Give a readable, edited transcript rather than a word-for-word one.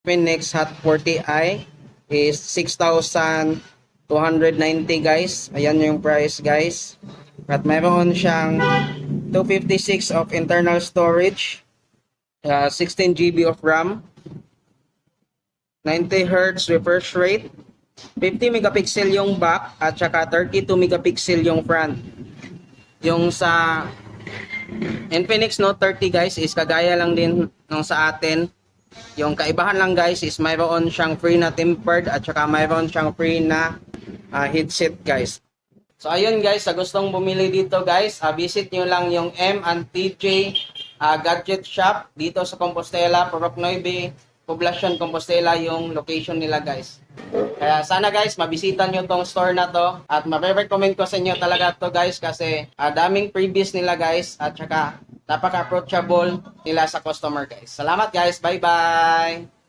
Infinix Hot 40i is 6,290 guys. Ayan yung price guys. At mayroon siyang 256 of internal storage, 16 GB of RAM, 90 Hz refresh rate, 50 megapixel yung back at saka 32 megapixel yung front. Yung sa Infinix Note 30 guys is kagaya lang din nung sa atin. Yung kaibahan lang guys is mayroon siyang free na tempered at saka mayroon siyang free na headset guys. So ayun guys, sa gustong bumili dito guys, visit nyo lang yung M&TJ Gadget Shop dito sa Compostela, Purok 9, Poblacion, Compostela yung location nila guys. Kaya sana guys, mabisita nyo tong store na to at ma-recommend ko sa inyo talaga to guys kasi daming previous nila guys at saka napaka-approachable nila sa customer guys. Salamat guys, bye bye!